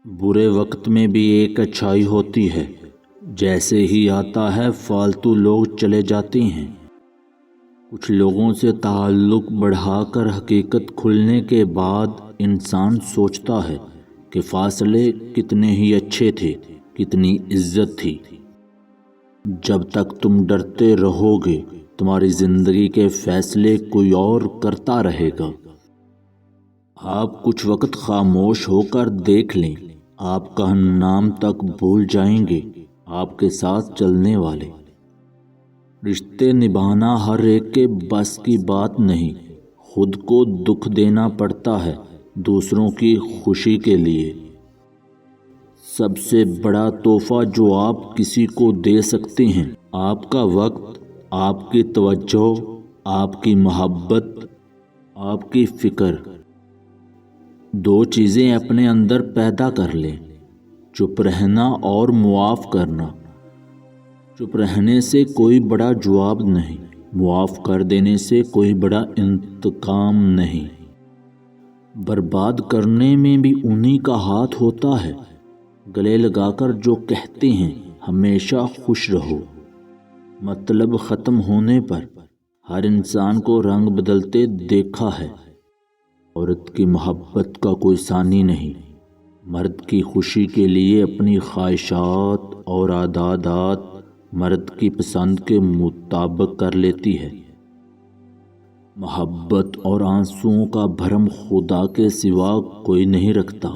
برے وقت میں بھی ایک اچھائی ہوتی ہے، جیسے ہی آتا ہے فالتو لوگ چلے جاتے ہیں۔ کچھ لوگوں سے تعلق بڑھا کر حقیقت کھلنے کے بعد انسان سوچتا ہے کہ فاصلے کتنے ہی اچھے تھے، کتنی عزت تھی۔ جب تک تم ڈرتے رہو گے تمہاری زندگی کے فیصلے کوئی اور کرتا رہے گا۔ آپ کچھ وقت خاموش ہو کر دیکھ لیں، آپ کا نام تک بھول جائیں گے آپ کے ساتھ چلنے والے۔ رشتے نبھانا ہر ایک کے بس کی بات نہیں، خود کو دکھ دینا پڑتا ہے دوسروں کی خوشی کے لیے۔ سب سے بڑا تحفہ جو آپ کسی کو دے سکتے ہیں، آپ کا وقت، آپ کی توجہ، آپ کی محبت، آپ کی فکر۔ دو چیزیں اپنے اندر پیدا کر لیں، چپ رہنا اور معاف کرنا۔ چپ رہنے سے کوئی بڑا جواب نہیں، معاف کر دینے سے کوئی بڑا انتقام نہیں۔ برباد کرنے میں بھی انہی کا ہاتھ ہوتا ہے، گلے لگا کر جو کہتے ہیں ہمیشہ خوش رہو۔ مطلب ختم ہونے پر ہر انسان کو رنگ بدلتے دیکھا ہے۔ عورت کی محبت کا کوئی ثانی نہیں، مرد کی خوشی کے لیے اپنی خواہشات اور عادات مرد کی پسند کے مطابق کر لیتی ہے۔ محبت اور آنسوؤں کا بھرم خدا کے سوا کوئی نہیں رکھتا۔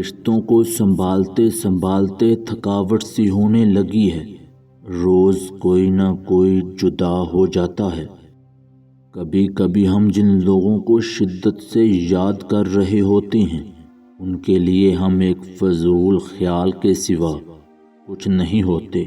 رشتوں کو سنبھالتے سنبھالتے تھکاوٹ سی ہونے لگی ہے، روز کوئی نہ کوئی جدا ہو جاتا ہے۔ کبھی کبھی ہم جن لوگوں کو شدت سے یاد کر رہے ہوتے ہیں ان کے لیے ہم ایک فضول خیال کے سوا کچھ نہیں ہوتے۔